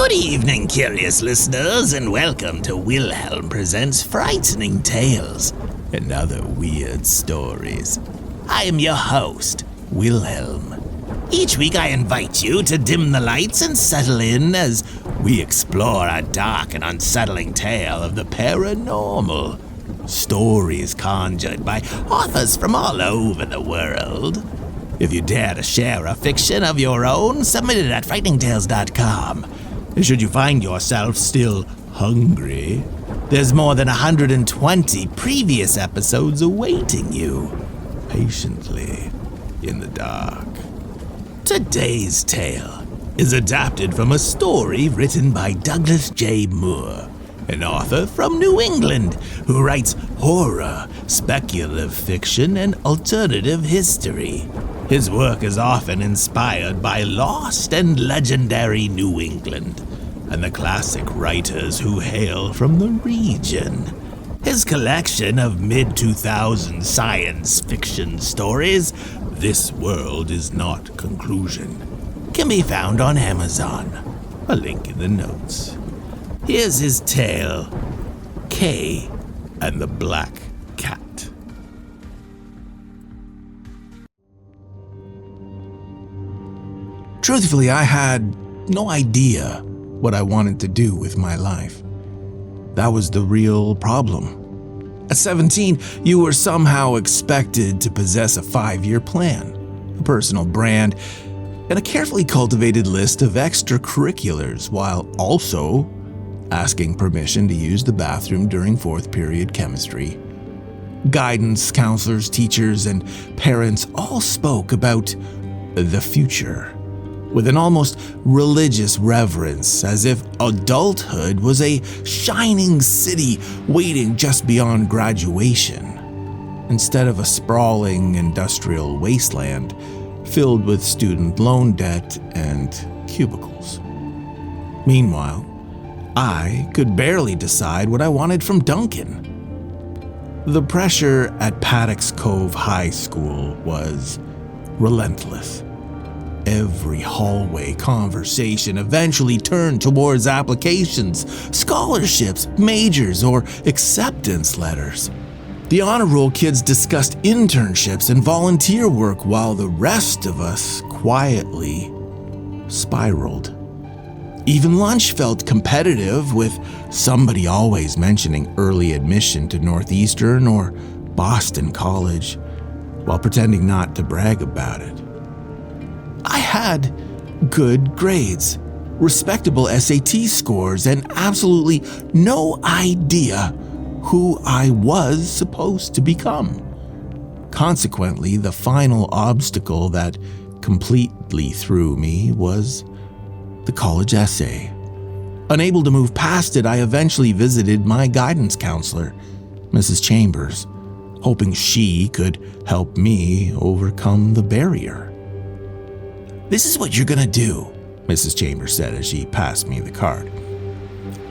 Good evening, curious listeners, and welcome to Wilhelm Presents Frightening Tales and Other Weird Stories. I am your host, Wilhelm. Each week I invite you to dim the lights and settle in as we explore a dark and unsettling tale of the paranormal. Stories conjured by authors from all over the world. If you dare to share a fiction of your own, submit it at frighteningtales.com. Should you find yourself still hungry, there's more than 120 previous episodes awaiting you, patiently in the dark. Today's tale is adapted from a story written by Douglas J. Moore, an author from New England who writes horror, speculative fiction, and alternative history. His work is often inspired by lost and legendary New England and the classic writers who hail from the region. His collection of mid-2000s science fiction stories, This World Is Not Conclusion, can be found on Amazon. A link in the notes. Here's his tale, Kay and the Black Cat. Truthfully, I had no idea what I wanted to do with my life. That was the real problem. At 17, you were somehow expected to possess a 5-year plan, a personal brand, and a carefully cultivated list of extracurriculars, while also asking permission to use the bathroom during 4th period chemistry. Guidance counselors, teachers, and parents all spoke about the future with an almost religious reverence, as if adulthood was a shining city waiting just beyond graduation, instead of a sprawling industrial wasteland filled with student loan debt and cubicles. Meanwhile, I could barely decide what I wanted from Duncan. The pressure at Paddocks Cove High School was relentless. Every hallway conversation eventually turned towards applications, scholarships, majors, or acceptance letters. The honor roll kids discussed internships and volunteer work while the rest of us quietly spiraled. Even lunch felt competitive, with somebody always mentioning early admission to Northeastern or Boston College while pretending not to brag about it. I had good grades, respectable SAT scores, and absolutely no idea who I was supposed to become. Consequently, the final obstacle that completely threw me was the college essay. Unable to move past it, I eventually visited my guidance counselor, Mrs. Chambers, hoping she could help me overcome the barrier. "This is what you're gonna do," Mrs. Chambers said as she passed me the card.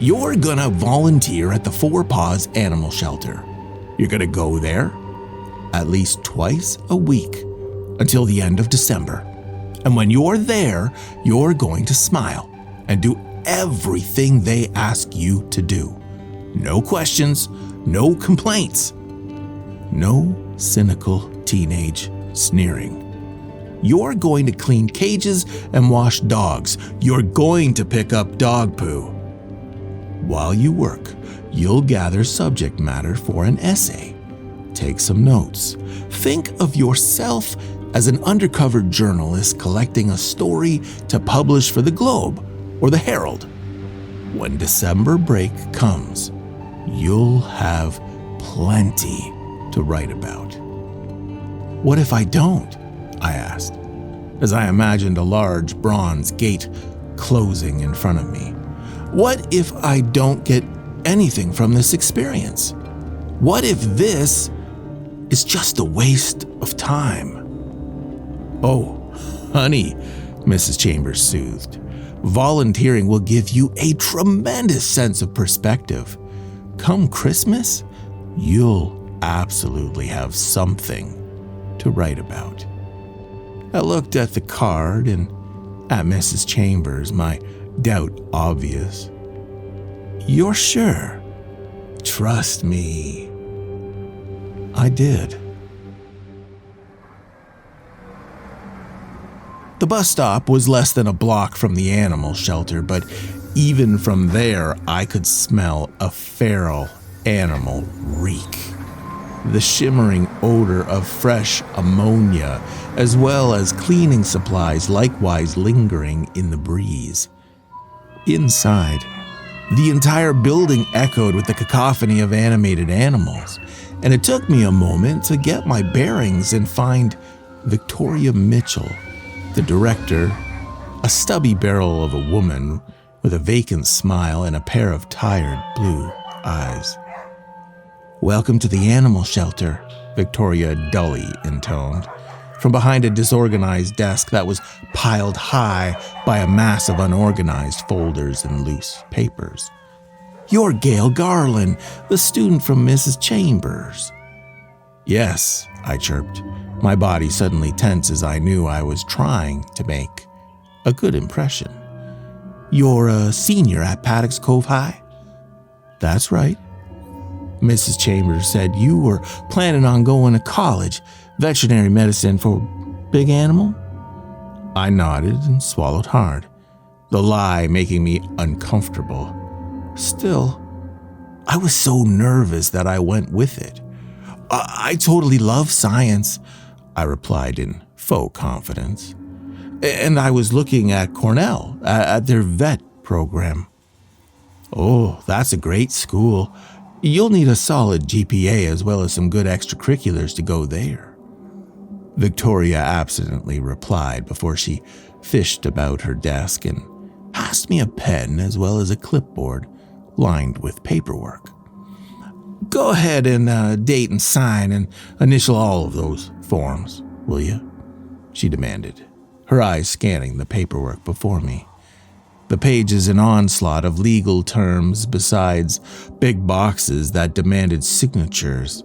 "You're gonna volunteer at the Four Paws Animal Shelter. You're gonna go there at least twice a week until the end of December. And when you're there, you're going to smile and do everything they ask you to do. No questions, no complaints, no cynical teenage sneering. You're going to clean cages and wash dogs. You're going to pick up dog poo. While you work, you'll gather subject matter for an essay. Take some notes. Think of yourself as an undercover journalist collecting a story to publish for the Globe or the Herald. When December break comes, you'll have plenty to write about." "What if I don't?" I asked, as I imagined a large bronze gate closing in front of me. "What if I don't get anything from this experience? What if this is just a waste of time?" "Oh, honey," Mrs. Chambers soothed, "volunteering will give you a tremendous sense of perspective. Come Christmas, you'll absolutely have something to write about." I looked at the card and at Mrs. Chambers, my doubt obvious. "You're sure?" "Trust me." I did. The bus stop was less than a block from the animal shelter, but even from there, I could smell a feral animal reek. The shimmering odor of fresh ammonia, as well as cleaning supplies likewise lingering in the breeze. Inside, the entire building echoed with the cacophony of animated animals, and it took me a moment to get my bearings and find Victoria Mitchell, the director, a stubby barrel of a woman with a vacant smile and a pair of tired blue eyes. "Welcome to the animal shelter," Victoria dully intoned, from behind a disorganized desk that was piled high by a mass of unorganized folders and loose papers. "You're Gail Garland, the student from Mrs. Chambers." "Yes," I chirped, my body suddenly tense as I knew I was trying to make a good impression. "You're a senior at Paddocks Cove High?" "That's right." "Mrs. Chambers said you were planning on going to college, veterinary medicine for big animal?" I nodded and swallowed hard, the lie making me uncomfortable. Still, I was so nervous that I went with it. I totally love science," I replied in faux confidence. "And I was looking at Cornell, at their vet program." "Oh, that's a great school. You'll need a solid GPA as well as some good extracurriculars to go there," Victoria absently replied before she fished about her desk and passed me a pen as well as a clipboard lined with paperwork. "Go ahead and date and sign and initial all of those forms, will you?" she demanded, her eyes scanning the paperwork before me. The pages an onslaught of legal terms besides big boxes that demanded signatures.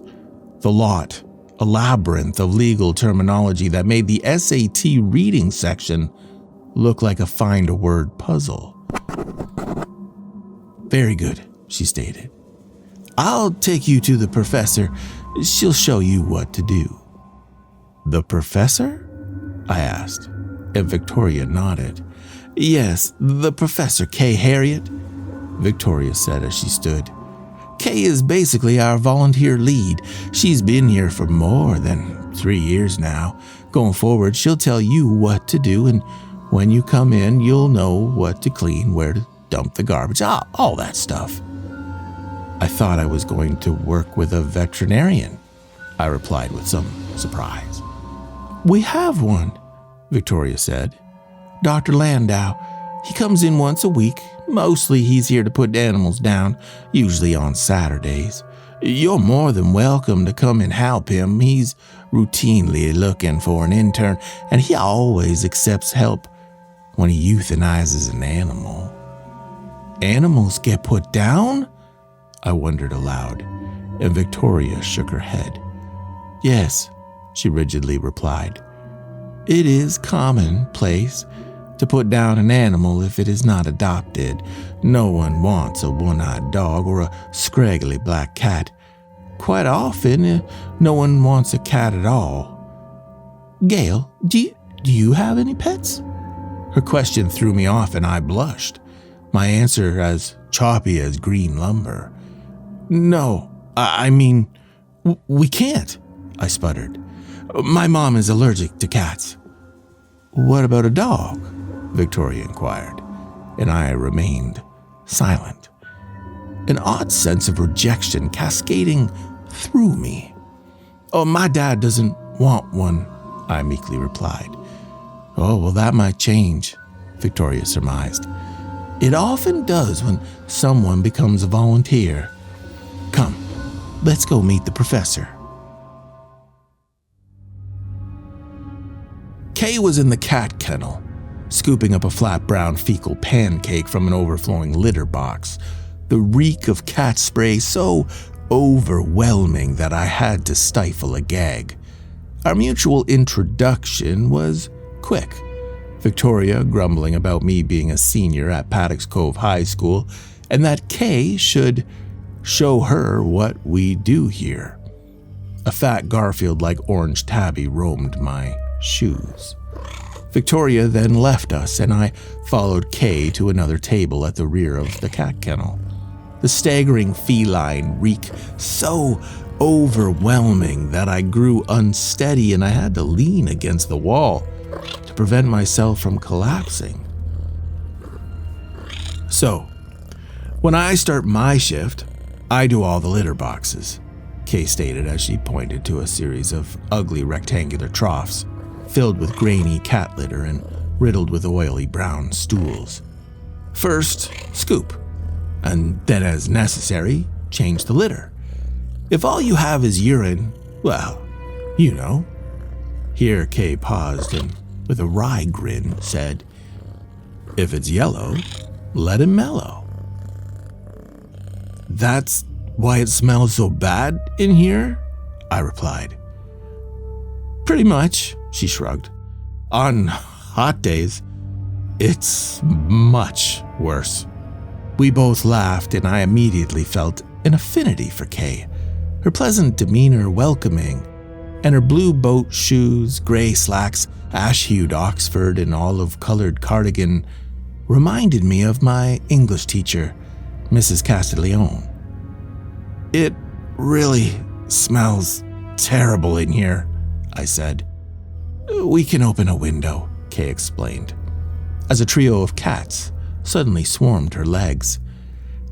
The lot, a labyrinth of legal terminology that made the SAT reading section look like a find-a-word puzzle. "Very good," she stated. "I'll take you to the professor. She'll show you what to do." "The professor?" I asked, and Victoria nodded. "Yes, the professor, Kay Harriet," Victoria said as she stood. "Kay is basically our volunteer lead. She's been here for more than 3 years now. Going forward, she'll tell you what to do, and when you come in, you'll know what to clean, where to dump the garbage, all that stuff." "I thought I was going to work with a veterinarian," I replied with some surprise. "We have one," Victoria said. "Dr. Landau. He comes in once a week. Mostly he's here to put animals down, usually on Saturdays. You're more than welcome to come and help him. He's routinely looking for an intern, and he always accepts help when he euthanizes an animal." "Animals get put down?" I wondered aloud, and Victoria shook her head. "Yes," she rigidly replied. "It is commonplace to put down an animal if it is not adopted. No one wants a one-eyed dog or a scraggly black cat. Quite often, no one wants a cat at all." "Gail, do you have any pets?" Her question threw me off and I blushed, my answer as choppy as green lumber. "No, I mean, we can't," I sputtered. "My mom is allergic to cats." "What about a dog?" Victoria inquired, and I remained silent. An odd sense of rejection cascading through me. "Oh, my dad doesn't want one," I meekly replied. "Oh, well, that might change," Victoria surmised. "It often does when someone becomes a volunteer. Come, let's go meet the professor." Kay was in the cat kennel, scooping up a flat brown fecal pancake from an overflowing litter box, the reek of cat spray so overwhelming that I had to stifle a gag. Our mutual introduction was quick. Victoria grumbling about me being a senior at Paddocks Cove High School and that Kay should show her what we do here. A fat Garfield-like orange tabby roamed my shoes. Victoria then left us, and I followed Kay to another table at the rear of the cat kennel. The staggering feline reek so overwhelming that I grew unsteady and I had to lean against the wall to prevent myself from collapsing. So, when I start my shift, I do all the litter boxes, Kay stated as she pointed to a series of ugly rectangular troughs filled with grainy cat litter and riddled with oily brown stools. First, scoop, and then as necessary, change the litter. If all you have is urine, well, you know. Here Kay paused and, with a wry grin, said, "If it's yellow, let it mellow." "That's why it smells so bad in here?" I replied. "Pretty much," she shrugged. "On hot days, it's much worse." We both laughed, and I immediately felt an affinity for Kay. Her pleasant demeanor welcoming, and her blue boat shoes, gray slacks, ash-hued Oxford, and olive-colored cardigan reminded me of my English teacher, Mrs. Castiglione. "It really smells terrible in here," I said. "We can open a window," Kay explained, as a trio of cats suddenly swarmed her legs,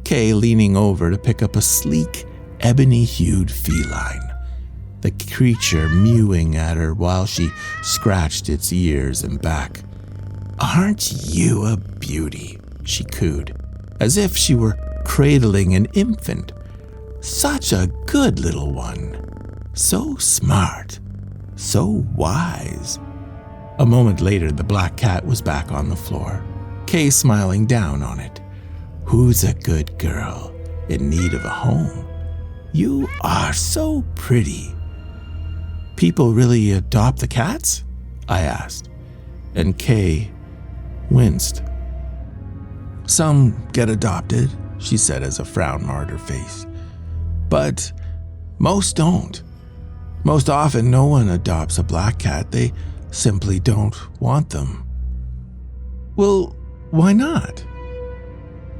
Kay leaning over to pick up a sleek, ebony-hued feline, the creature mewing at her while she scratched its ears and back. "Aren't you a beauty?" she cooed, as if she were cradling an infant. "Such a good little one. So smart. So wise." A moment later, the black cat was back on the floor, Kay smiling down on it. "Who's a good girl in need of a home? You are so pretty." "People really adopt the cats?" I asked, and Kay winced. "Some get adopted," she said as a frown marred her face. "But most don't. Most often, no one adopts a black cat. They simply don't want them." "Well, why not?"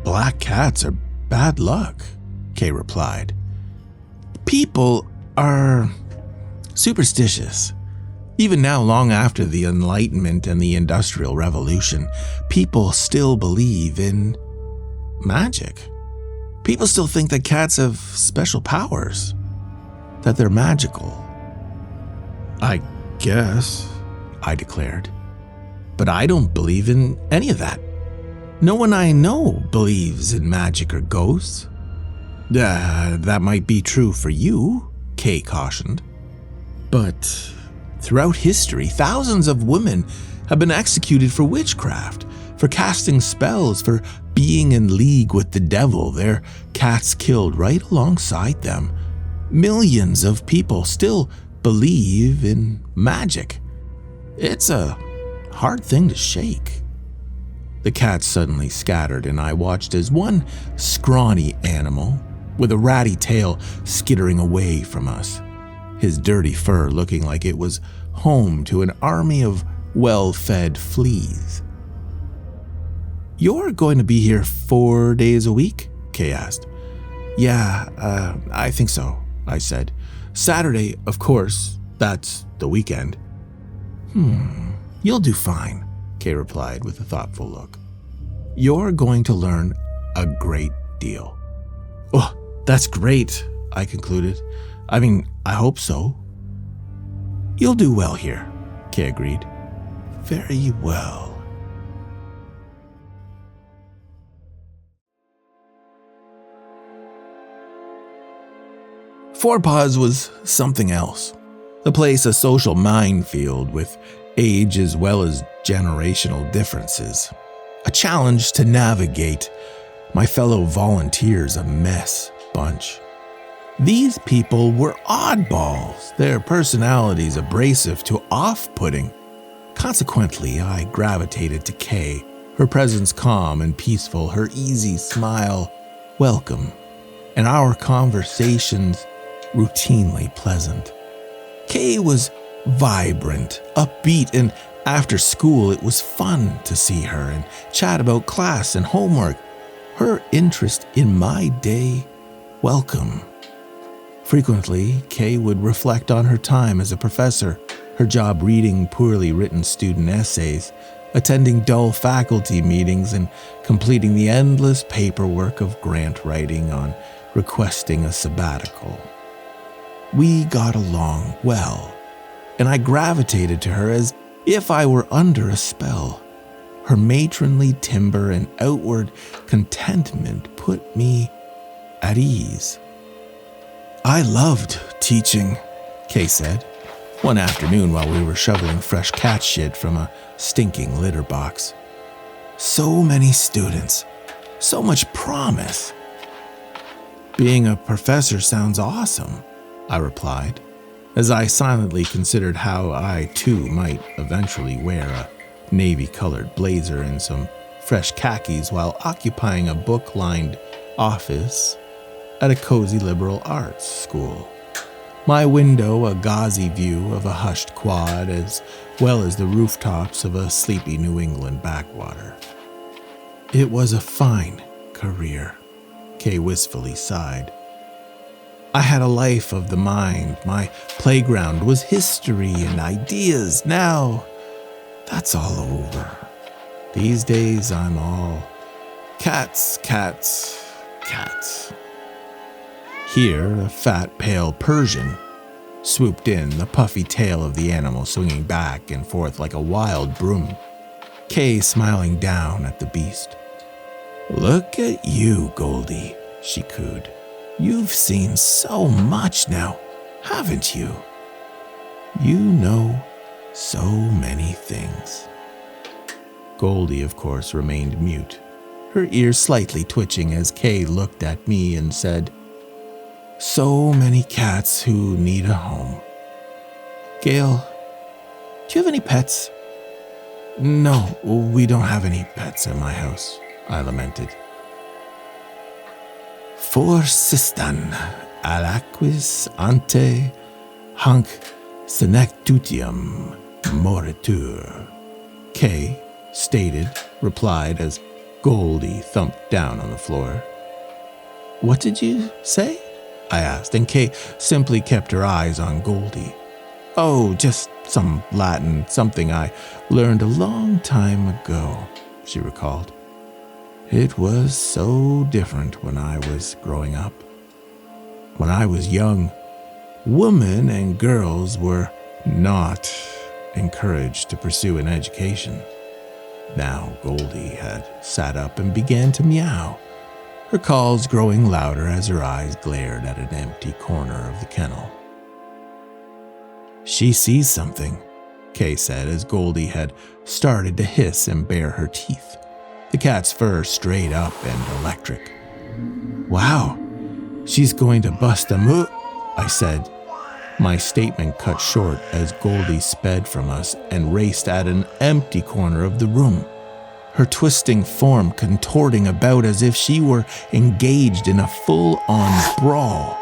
"Black cats are bad luck," Kay replied. "People are superstitious. Even now, long after the Enlightenment and the Industrial Revolution, people still believe in magic. People still think that cats have special powers, that they're magical." "I guess," I declared. "But I don't believe in any of that. No one I know believes in magic or ghosts." That might be true for you," Kay cautioned. "But throughout history, thousands of women have been executed for witchcraft, for casting spells, for being in league with the devil, their cats killed right alongside them. Millions of people still believe in magic. It's a hard thing to shake." The cats suddenly scattered, and I watched as one scrawny animal with a ratty tail skittering away from us, his dirty fur looking like it was home to an army of well-fed fleas. "You're going to be here 4 days a week?" Kay asked. "Yeah, I think so," I said. "Saturday, of course, that's the weekend." "You'll do fine," Kay replied with a thoughtful look. "You're going to learn a great deal." "Oh, that's great," I concluded. I hope so." "You'll do well here," Kay agreed. "Very well." Four Paws was something else. The place a social minefield with age as well as generational differences. A challenge to navigate. My fellow volunteers a mess bunch. These people were oddballs, their personalities abrasive to off-putting, Consequently, I gravitated to Kay, her presence calm and peaceful, her easy smile welcome, and our conversations routinely pleasant. Kay was vibrant, upbeat, and after school it was fun to see her and chat about class and homework. Her interest in my day welcome. Frequently, Kay would reflect on her time as a professor, her job reading poorly written student essays, attending dull faculty meetings, and completing the endless paperwork of grant writing on requesting a sabbatical. We got along well, and I gravitated to her as if I were under a spell. Her matronly timber and outward contentment put me at ease. "I loved teaching," Kay said, one afternoon while we were shoveling fresh cat shit from a stinking litter box. "So many students, so much promise." "Being a professor sounds awesome," I replied, as I silently considered how I too might eventually wear a navy-colored blazer and some fresh khakis while occupying a book-lined office at a cozy liberal arts school. My window a gauzy view of a hushed quad as well as the rooftops of a sleepy New England backwater. "It was a fine career," Kay wistfully sighed. "I had a life of the mind. My playground was history and ideas. Now, that's all over. These days I'm all cats, cats, cats." Here, a fat, pale Persian swooped in, the puffy tail of the animal swinging back and forth like a wild broom. Kay smiling down at the beast. "Look at you, Goldie," she cooed. "You've seen so much now, haven't you? You know so many things." Goldie, of course, remained mute, her ears slightly twitching as Kay looked at me and said, "So many cats who need a home. Gail, do you have any pets?" "No, we don't have any pets in my house," I lamented. "Forsistan alaquis ante hanc senectutium moritur," Kay replied as Goldie thumped down on the floor. "What did you say?" I asked, and Kay simply kept her eyes on Goldie. "Oh, just some Latin, something I learned a long time ago," she recalled. "It was so different when I was growing up. When I was young, women and girls were not encouraged to pursue an education." Now Goldie had sat up and began to meow, her calls growing louder as her eyes glared at an empty corner of the kennel. "She sees something," Kay said as Goldie had started to hiss and bare her teeth, the cat's fur straight up and electric. "Wow, she's going to bust a move," I said. My statement cut short as Goldie sped from us and raced at an empty corner of the room, her twisting form contorting about as if she were engaged in a full-on brawl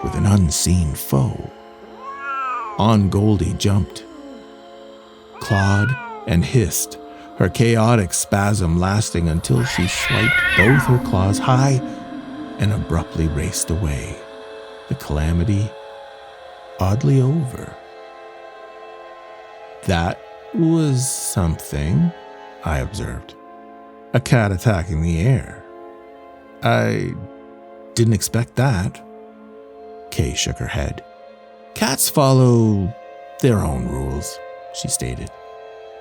with an unseen foe. On Goldie jumped, clawed, and hissed, her chaotic spasm lasting until she swiped both her claws high and abruptly raced away, the calamity oddly over. "That was something," I observed. "A cat attacking the air. I didn't expect that." Kay shook her head. "Cats follow their own rules," she stated.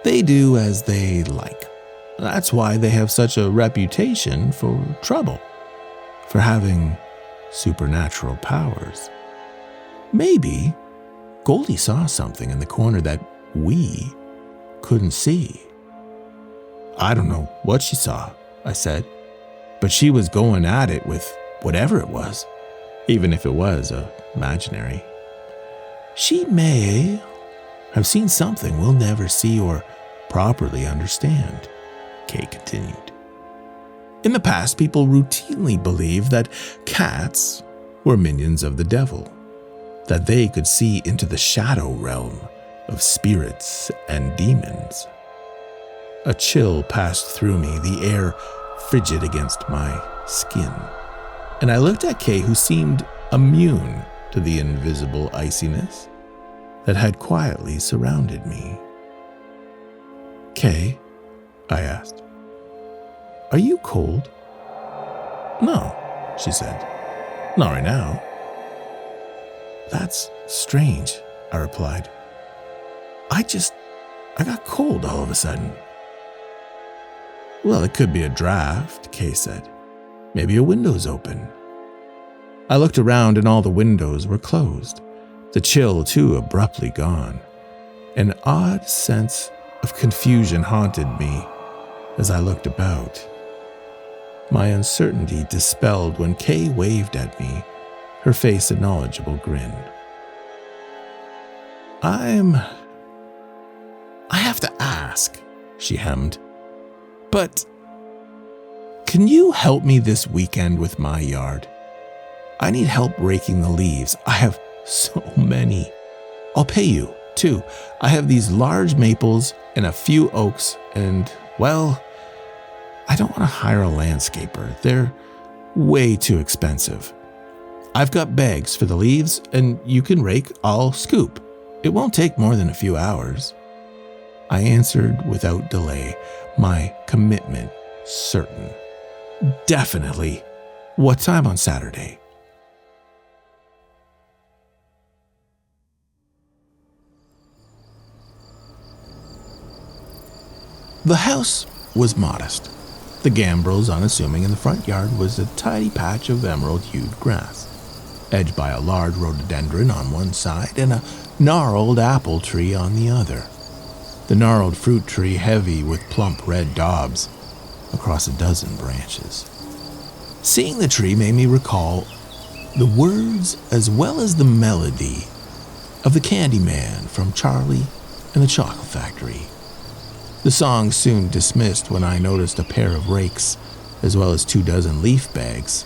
"They do as they like. That's why they have such a reputation for trouble, for having supernatural powers. Maybe Goldie saw something in the corner that we couldn't see." "I don't know what she saw," I said, "but she was going at it with whatever it was, even if it was imaginary." "She may," have seen something we'll never see or properly understand, Kay continued. In the past, people routinely believed that cats were minions of the devil, that they could see into the shadow realm of spirits and demons. A chill passed through me, the air frigid against my skin, and I looked at Kay, who seemed immune to the invisible iciness that had quietly surrounded me. Kay, I asked, are you cold? No, she said. Not right now. That's strange, I replied. I got cold all of a sudden. Well, it could be a draft, Kay said. Maybe a window's open. I looked around and all the windows were closed, the chill too abruptly gone. An odd sense of confusion haunted me as I looked about. My uncertainty dispelled when Kay waved at me, her face a knowledgeable grin. I have to ask, she hemmed, but can you help me this weekend with my yard? I need help raking the leaves. I have so many. I'll pay you, too. I have these large maples and a few oaks and, well, I don't want to hire a landscaper. They're way too expensive. I've got bags for the leaves, and you can rake, I'll scoop. It won't take more than a few hours. I answered without delay, my commitment certain. Definitely. What time on Saturday? The house was modest. The gambrels unassuming, in the front yard was a tidy patch of emerald-hued grass, edged by a large rhododendron on one side and a gnarled apple tree on the other. The gnarled fruit tree heavy with plump red daubs across a dozen branches. Seeing the tree made me recall the words as well as the melody of the Candyman from Charlie and the Chocolate Factory. The song soon dismissed when I noticed a pair of rakes as well as 24 leaf bags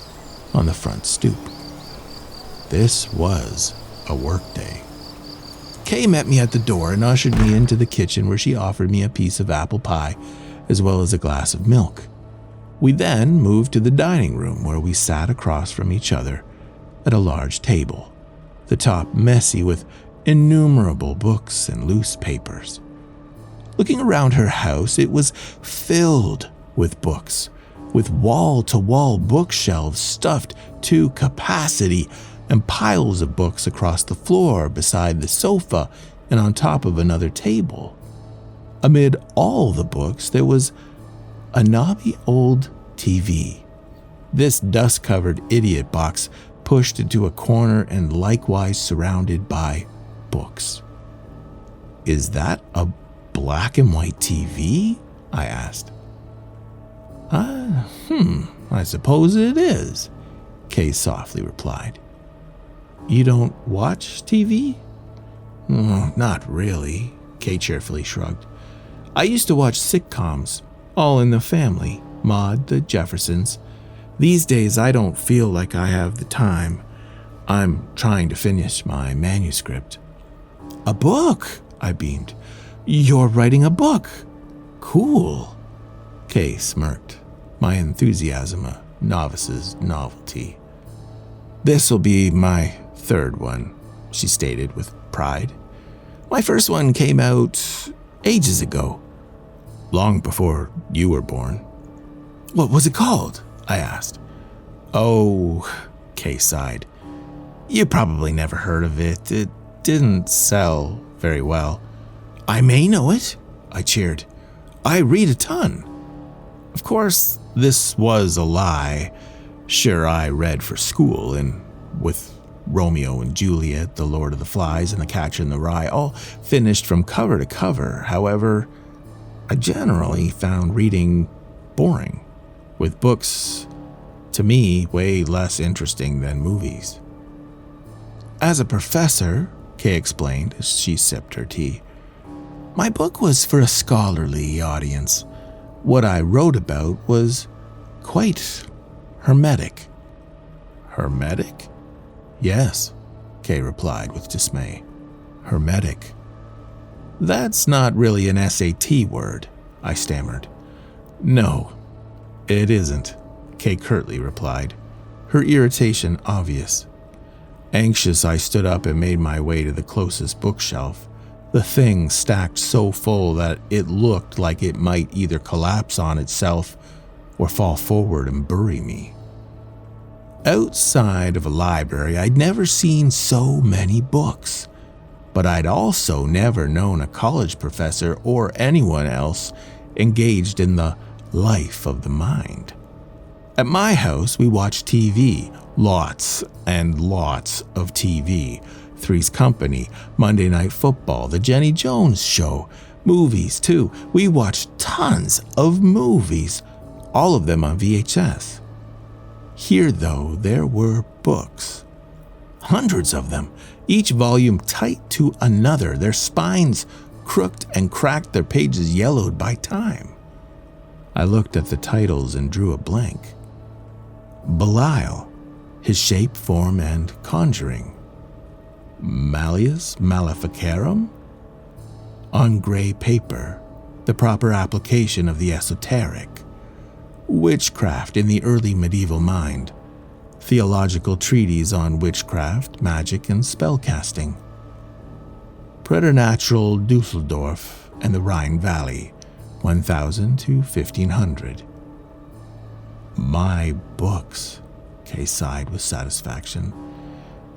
on the front stoop. This was a workday. Kay met me at the door and ushered me into the kitchen, where she offered me a piece of apple pie as well as a glass of milk. We then moved to the dining room, where we sat across from each other at a large table, the top messy with innumerable books and loose papers. Looking around her house, it was filled with books, with wall-to-wall bookshelves stuffed to capacity, and piles of books across the floor beside the sofa and on top of another table. Amid all the books, there was a knobby old TV. This dust-covered idiot box pushed into a corner and likewise surrounded by books. Is that a black and white TV? I asked. I suppose it is, Kay softly replied. You don't watch TV? Not really, Kay cheerfully shrugged. I used to watch sitcoms, All in the Family, Maude, The Jeffersons. These days I don't feel like I have the time. I'm trying to finish my manuscript. A book? I beamed. You're writing a book. Cool. Kay smirked, my enthusiasm a novice's novelty. This'll be my third one, she stated with pride. My first one came out ages ago, long before you were born. What was it called? I asked. Oh, Kay sighed. You probably never heard of it. It didn't sell very well. I may know it, I cheered. I read a ton. Of course, this was a lie. Sure, I read for school, and with Romeo and Juliet, The Lord of the Flies, and The Catcher in the Rye all finished from cover to cover. However, I generally found reading boring, with books, to me, way less interesting than movies. As a professor, Kay explained as she sipped her tea, My book was for a scholarly audience. What I wrote about was quite hermetic. Hermetic? Yes, Kay replied with dismay. Hermetic. That's not really an SAT word, I stammered. No, it isn't, Kay curtly replied, her irritation obvious. Anxious, I stood up and made my way to the closest bookshelf, the thing stacked so full that it looked like it might either collapse on itself or fall forward and bury me. Outside of a library, I'd never seen so many books, but I'd also never known a college professor or anyone else engaged in the life of the mind. At my house, we watched TV, lots and lots of TV. Three's Company, Monday Night Football, The Jenny Jones Show, movies too. We watched tons of movies, all of them on VHS. Here, though, there were books. Hundreds of them, each volume tight to another, their spines crooked and cracked, their pages yellowed by time. I looked at the titles and drew a blank. Belial, His Shape, Form, and Conjuring. Malleus Maleficarum? On Gray Paper, The Proper Application of the Esoteric. Witchcraft in the Early Medieval Mind. Theological Treatise on Witchcraft, Magic, and Spellcasting. Preternatural Dusseldorf and the Rhine Valley, 1000 to 1500. My books, Kay sighed with satisfaction.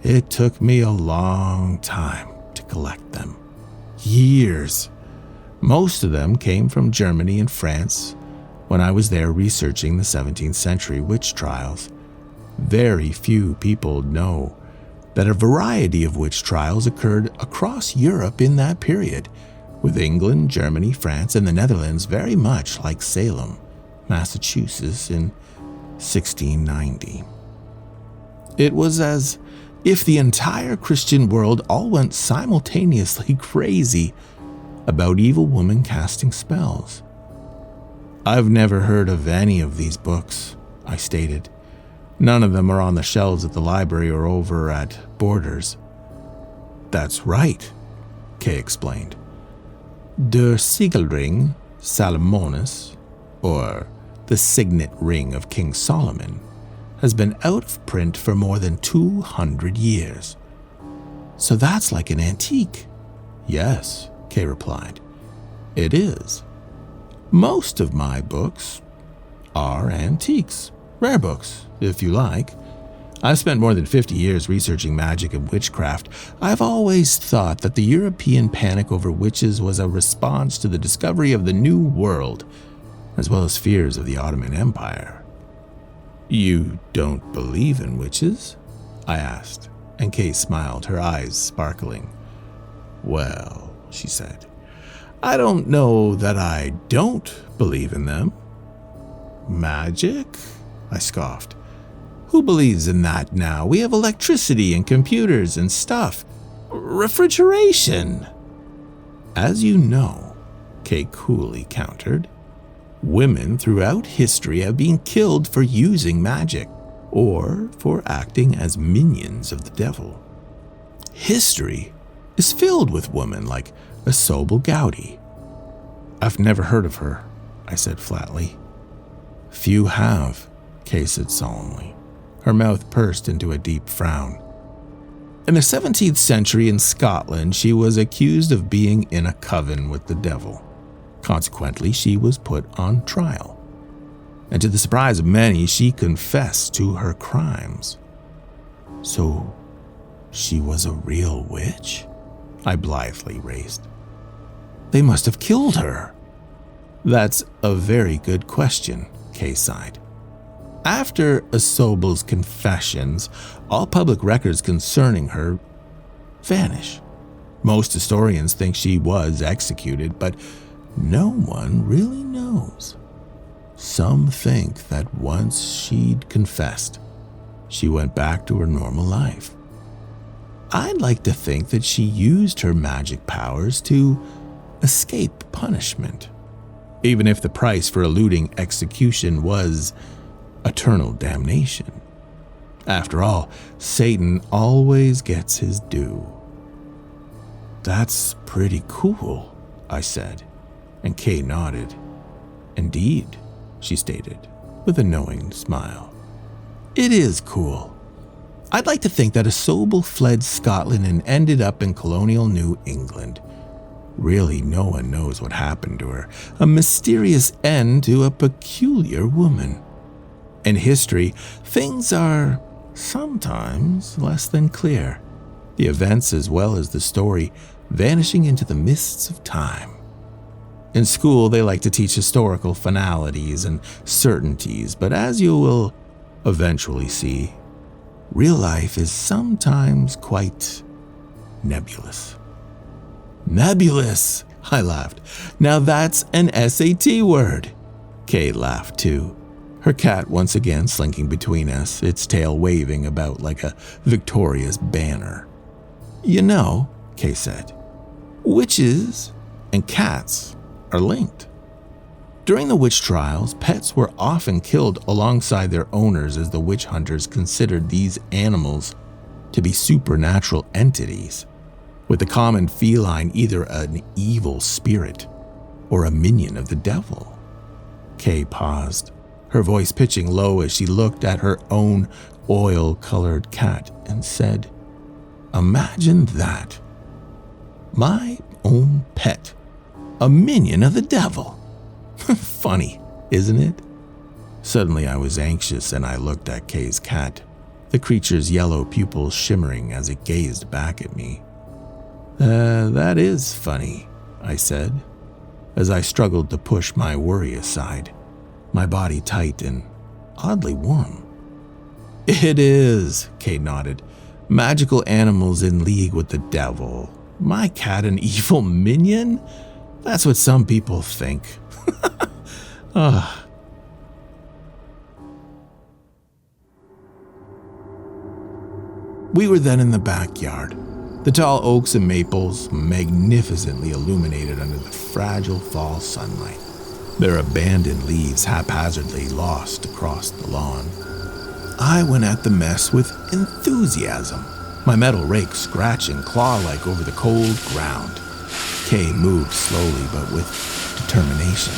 It took me a long time to collect them. Years. Most of them came from Germany and France when I was there researching the 17th century witch trials. Very few people know that a variety of witch trials occurred across Europe in that period, with England, Germany, France, and the Netherlands very much like Salem, Massachusetts in 1690. It was as if the entire Christian world all went simultaneously crazy about evil women casting spells. I've never heard of any of these books, I stated. None of them are on the shelves at the library or over at Borders. That's right, Kay explained. Der Siegelring Salomonis, or the Signet Ring of King Solomon, has been out of print for more than 200 years. So that's like an antique. Yes, Kay replied. It is. Most of my books are antiques, rare books, if you like. I've spent more than 50 years researching magic and witchcraft. I've always thought that the European panic over witches was a response to the discovery of the New World, as well as fears of the Ottoman Empire. You don't believe in witches? I asked, and Kay smiled, her eyes sparkling. Well, she said, I don't know that I don't believe in them. Magic? I scoffed. Who believes in that now? We have electricity and computers and stuff. Refrigeration. As you know, Kay coolly countered, women throughout history have been killed for using magic or for acting as minions of the devil. History is filled with women like Isobel Gowdy. I've never heard of her, I said flatly. Few have, Kay said solemnly. Her mouth pursed into a deep frown. In the 17th century in Scotland, she was accused of being in a coven with the devil. Consequently, she was put on trial. And to the surprise of many, she confessed to her crimes. So, she was a real witch? I blithely raised. They must have killed her. That's a very good question, Kay sighed. After Isobel's confessions, all public records concerning her vanish. Most historians think she was executed, but no one really knows. Some think that once she'd confessed, she went back to her normal life. I'd like to think that she used her magic powers to escape punishment, even if the price for eluding execution was eternal damnation. After all, Satan always gets his due. "That's pretty cool," I said, and Kay nodded. "Indeed," she stated, with a knowing smile. "It is cool. I'd like to think that a Sobel fled Scotland and ended up in colonial New England. Really, no one knows what happened to her. A mysterious end to a peculiar woman. In history, things are sometimes less than clear. The events as well as the story vanishing into the mists of time. In school, they like to teach historical finalities and certainties, but as you will eventually see, real life is sometimes quite nebulous." "Nebulous," I laughed. "Now that's an SAT word." Kay laughed too, her cat once again slinking between us, its tail waving about like a victorious banner. "You know," Kay said, "witches and cats are linked. During the witch trials, pets were often killed alongside their owners as the witch hunters considered these animals to be supernatural entities, with the common feline either an evil spirit or a minion of the devil." Kay paused, her voice pitching low as she looked at her own oil-colored cat and said, "Imagine that. My own pet, a minion of the devil. Funny, isn't it?" Suddenly I was anxious and I looked at Kay's cat, the creature's yellow pupils shimmering as it gazed back at me. That is funny," I said, as I struggled to push my worry aside, my body tight and oddly warm. "It is," Kay nodded. "Magical animals in league with the devil. My cat an evil minion? That's what some people think." We were then in the backyard, the tall oaks and maples magnificently illuminated under the fragile fall sunlight, their abandoned leaves haphazardly lost across the lawn. I went at the mess with enthusiasm, my metal rake scratching claw-like over the cold ground. Kay moved slowly but with determination,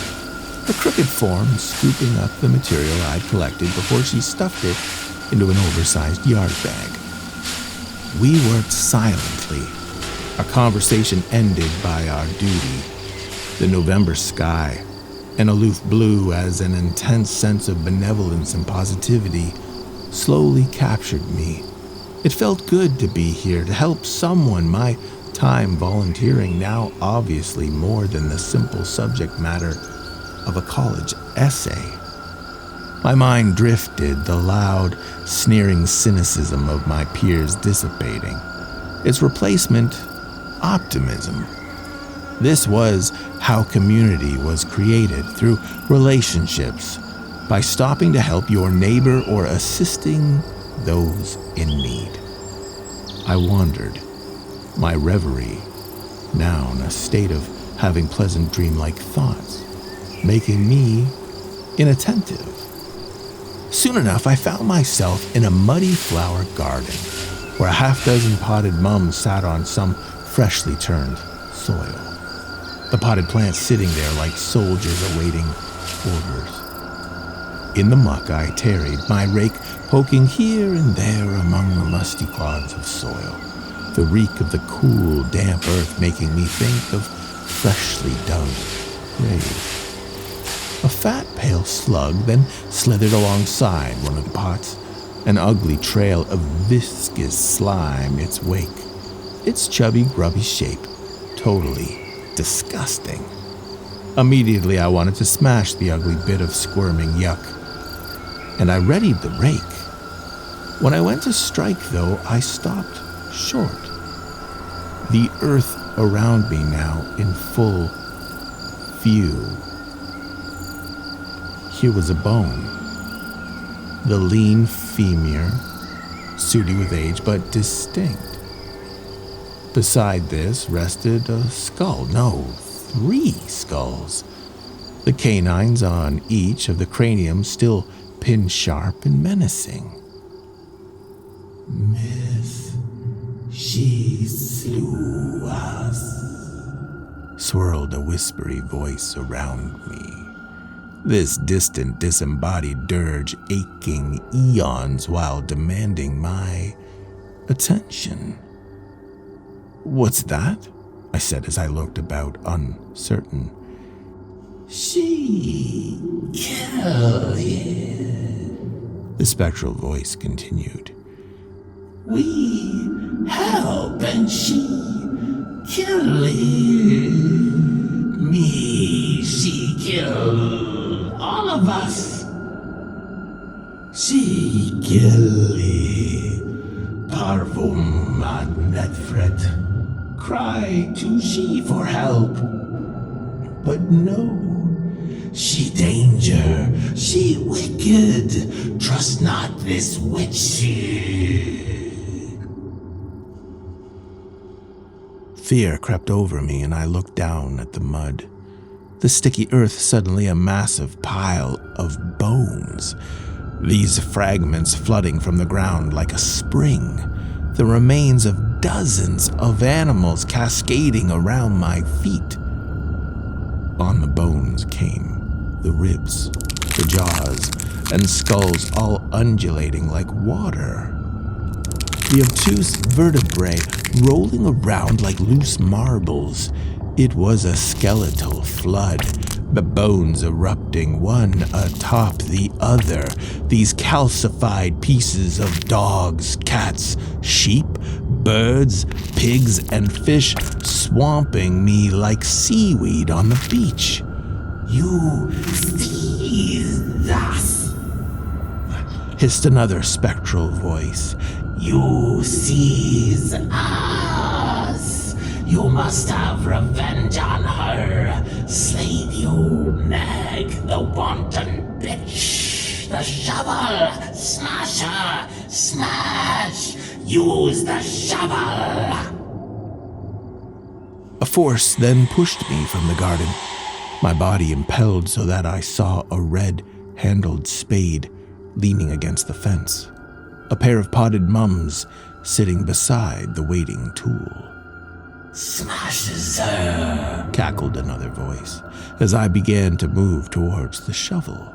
her crooked form scooping up the material I'd collected before she stuffed it into an oversized yard bag. We worked silently, our conversation ended by our duty. The November sky, an aloof blue as an intense sense of benevolence and positivity, slowly captured me. It felt good to be here, to help someone, my time volunteering now obviously more than the simple subject matter of a college essay. My mind drifted, the loud, sneering cynicism of my peers dissipating. Its replacement, optimism. This was how community was created, through relationships, by stopping to help your neighbor or assisting those in need. I wandered, my reverie now in a state of having pleasant dreamlike thoughts, making me inattentive. Soon enough, I found myself in a muddy flower garden, where a half-dozen potted mums sat on some freshly turned soil, the potted plants sitting there like soldiers awaiting orders. In the muck I tarried, my rake poking here and there among the musty clods of soil, the reek of the cool, damp earth making me think of freshly dug graves. A fat, pale slug then slithered alongside one of the pots, an ugly trail of viscous slime its wake, its chubby, grubby shape totally disgusting. Immediately I wanted to smash the ugly bit of squirming yuck, and I readied the rake. When I went to strike, though, I stopped short, the earth around me now in full view. Here was a bone, the lean femur, sooty with age but distinct. Beside this rested a skull, no, 3 skulls, the canines on each of the craniums still pin sharp and menacing. "Miss, she slew us," swirled a whispery voice around me. This distant, disembodied dirge aching eons while demanding my attention. "What's that?" I said as I looked about, uncertain. "She killed it," the spectral voice continued. "We help and she killed me. She killed all of us. She killed Parvum ad Netfret. Cry to she for help. But no, she danger, she wicked. Trust not this witch. Fear crept over me, and I looked down at the mud. The sticky earth suddenly a massive pile of bones. These fragments flooding from the ground like a spring. The remains of dozens of animals cascading around my feet. On the bones came the ribs, the jaws, and skulls all undulating like water. The obtuse vertebrae rolling around like loose marbles. It was a skeletal flood, the bones erupting one atop the other, these calcified pieces of dogs, cats, sheep, birds, pigs, and fish swamping me like seaweed on the beach. "You seized us," hissed another spectral voice. "You seize us. You must have revenge on her. Slay you, nag, the wanton bitch. The shovel, smash her, smash. Use the shovel." A force then pushed me from the garden, my body impelled so that I saw a red-handled spade leaning against the fence, a pair of potted mums sitting beside the waiting tool. "Smashes her," cackled another voice, as I began to move towards the shovel.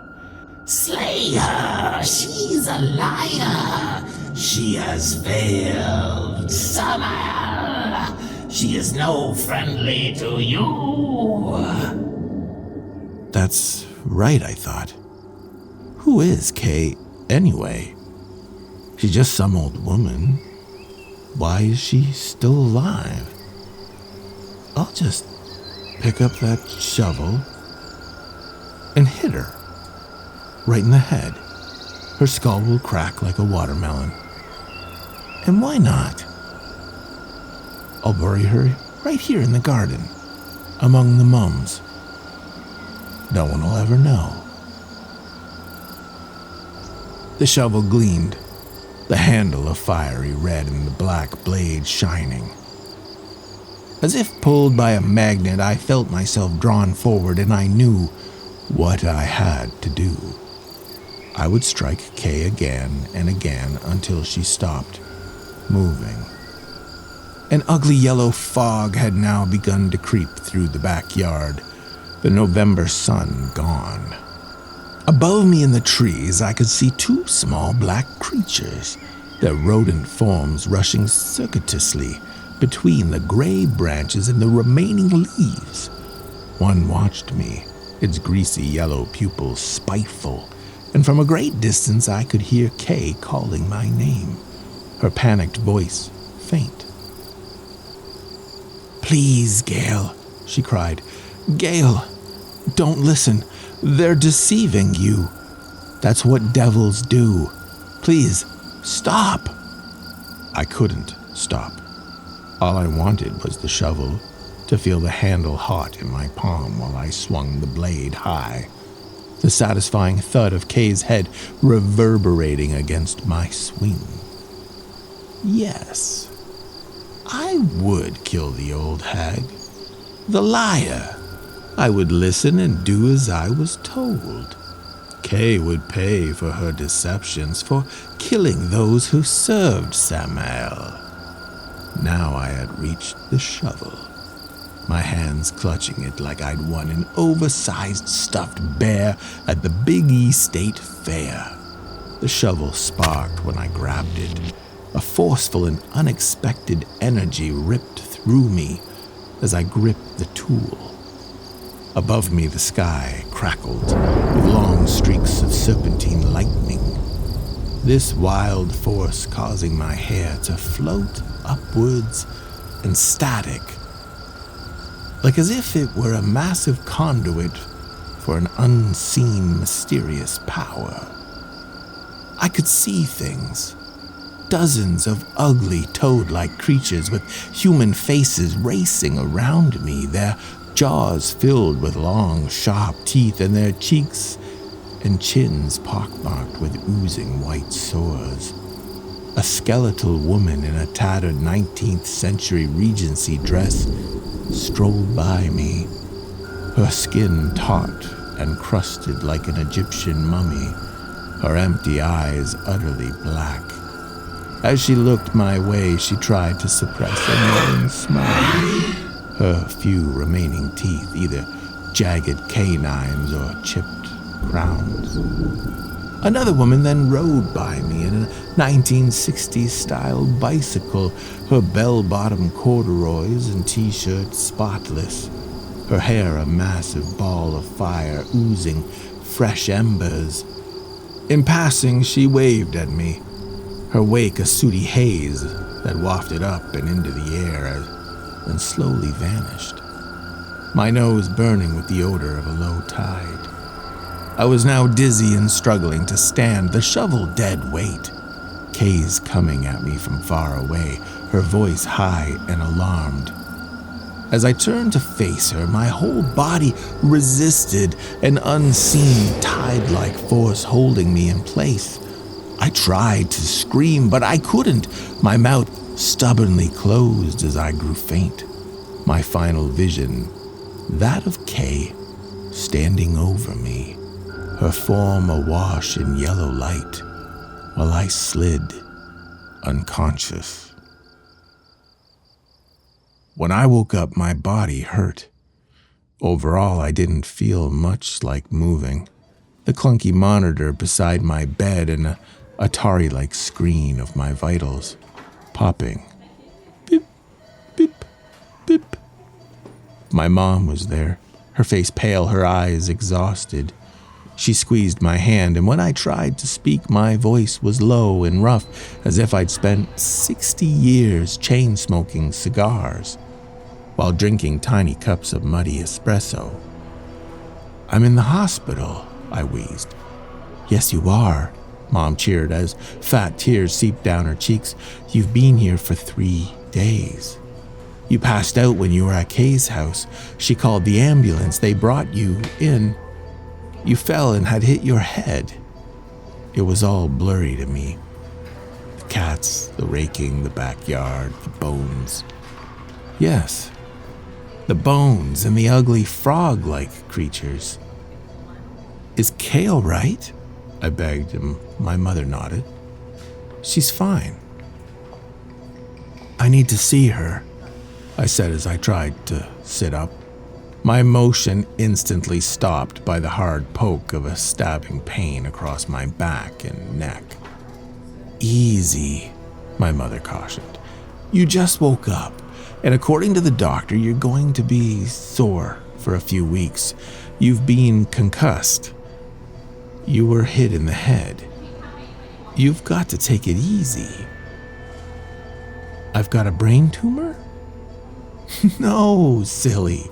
"Slay her! She's a liar! She has failed, Samael! She is no friendly to you!" That's right, I thought. Who is Kay, anyway? She's just some old woman. Why is she still alive? I'll just pick up that shovel and hit her right in the head. Her skull will crack like a watermelon. And why not? I'll bury her right here in the garden, among the mums. No one will ever know. The shovel gleamed, the handle a fiery red and the black blade shining. As if pulled by a magnet, I felt myself drawn forward, and I knew what I had to do. I would strike Kay again and again until she stopped moving. An ugly yellow fog had now begun to creep through the backyard, the November sun gone. Above me in the trees, I could see 2 small black creatures, their rodent forms rushing circuitously between the gray branches and the remaining leaves. One watched me, its greasy yellow pupils spiteful, and from a great distance I could hear Kay calling my name, her panicked voice faint. "Please, Gale," she cried. "Gale, don't listen. They're deceiving you. That's what devils do. Please, stop." I couldn't stop. All I wanted was the shovel, to feel the handle hot in my palm while I swung the blade high, the satisfying thud of Kay's head reverberating against my swing. Yes, I would kill the old hag, the liar, I would listen and do as I was told. Kay would pay for her deceptions, for killing those who served Samael. Now I had reached the shovel, my hands clutching it like I'd won an oversized stuffed bear at the Big E State Fair. The shovel sparked when I grabbed it. A forceful and unexpected energy ripped through me as I gripped the tool. Above me, the sky crackled with long streaks of serpentine lightning, this wild force causing my hair to float upwards and static, like as if it were a massive conduit for an unseen, mysterious power. I could see things. Dozens of ugly toad-like creatures with human faces racing around me, their jaws filled with long, sharp teeth, and their cheeks and chins pockmarked with oozing white sores. A skeletal woman in a tattered 19th century Regency dress strolled by me, her skin taut and crusted like an Egyptian mummy, her empty eyes utterly black. As she looked my way, she tried to suppress a knowing smile, her few remaining teeth either jagged canines or chipped crowns. Another woman then rode by me in a 1960s-style bicycle, her bell-bottom corduroys and t-shirt spotless, her hair a massive ball of fire oozing fresh embers. In passing, she waved at me, her wake a sooty haze that wafted up and into the air and slowly vanished, my nose burning with the odor of a low tide. I was now dizzy and struggling to stand, the shovel dead weight. Kay's coming at me from far away, her voice high and alarmed. As I turned to face her, my whole body resisted an unseen tide-like force holding me in place. I tried to scream, but I couldn't. My mouth stubbornly closed as I grew faint. My final vision, that of Kay, standing over me, her form awash in yellow light, while I slid, unconscious. When I woke up, my body hurt. Overall, I didn't feel much like moving. The clunky monitor beside my bed and a Atari-like screen of my vitals, popping. Beep, beep, beep. My mom was there, her face pale, her eyes exhausted. She squeezed my hand, and when I tried to speak, my voice was low and rough, as if I'd spent 60 years chain-smoking cigars while drinking tiny cups of muddy espresso. "I'm in the hospital," I wheezed. "Yes, you are," Mom cheered as fat tears seeped down her cheeks. "You've been here for 3 days. You passed out when you were at Kay's house. She called the ambulance. They brought you in. You fell and had hit your head." It was all blurry to me. The cats, the raking, the backyard, the bones. Yes, the bones and the ugly frog-like creatures. "Is Kay all right?" I begged, and my mother nodded. "She's fine." "I need to see her," I said as I tried to sit up. My motion instantly stopped by the hard poke of a stabbing pain across my back and neck. "Easy," my mother cautioned. "You just woke up, and according to the doctor, you're going to be sore for a few weeks. You've been concussed. You were hit in the head. You've got to take it easy." "I've got a brain tumor?" "No, silly,"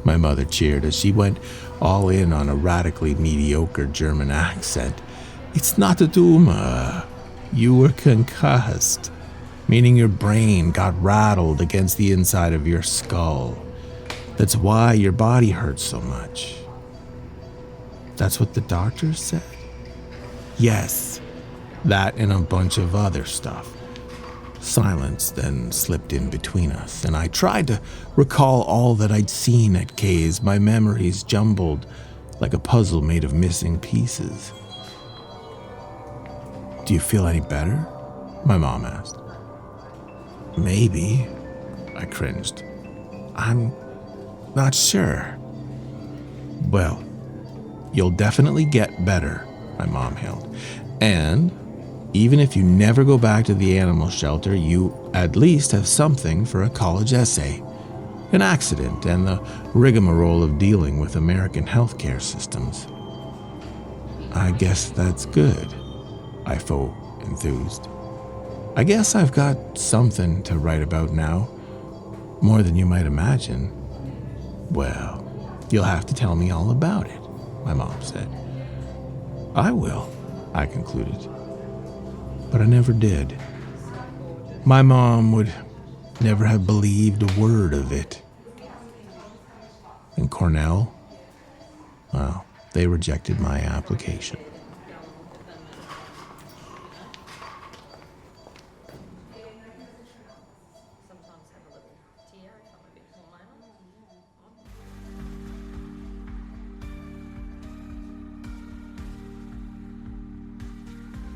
my mother cheered as she went all in on a radically mediocre German accent. "It's not a tumor. You were concussed, meaning your brain got rattled against the inside of your skull. That's why your body hurts so much." "That's what the doctor said?" "Yes, that and a bunch of other stuff. Silence then slipped in between us, and I tried to recall all that I'd seen at Kay's, my memories jumbled like a puzzle made of missing pieces. "Do you feel any better?" my mom asked. "Maybe," I cringed. "I'm not sure." "Well, you'll definitely get better," my mom hailed. "And even if you never go back to the animal shelter, you at least have something for a college essay. An accident and the rigmarole of dealing with American healthcare systems." "I guess that's good," I faux enthused. "I guess I've got something to write about now. More than you might imagine." "Well, you'll have to tell me all about it," my mom said. "I will," I concluded. But I never did. My mom would never have believed a word of it. And Cornell, well, they rejected my application.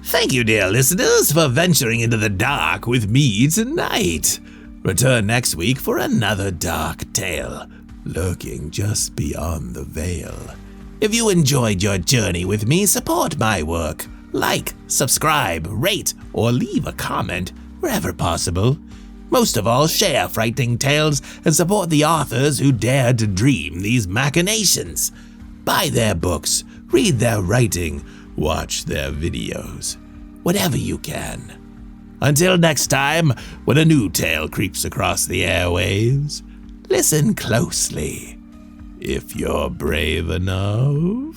Thank you, dear listeners, for venturing into the dark with me tonight. Return next week for another dark tale, lurking just beyond the veil. If you enjoyed your journey with me, support my work. Like, subscribe, rate, or leave a comment wherever possible. Most of all, share frightening tales and support the authors who dared to dream these machinations. Buy their books, read their writing, watch their videos. Whatever you can. Until next time, when a new tale creeps across the airwaves, listen closely, if you're brave enough.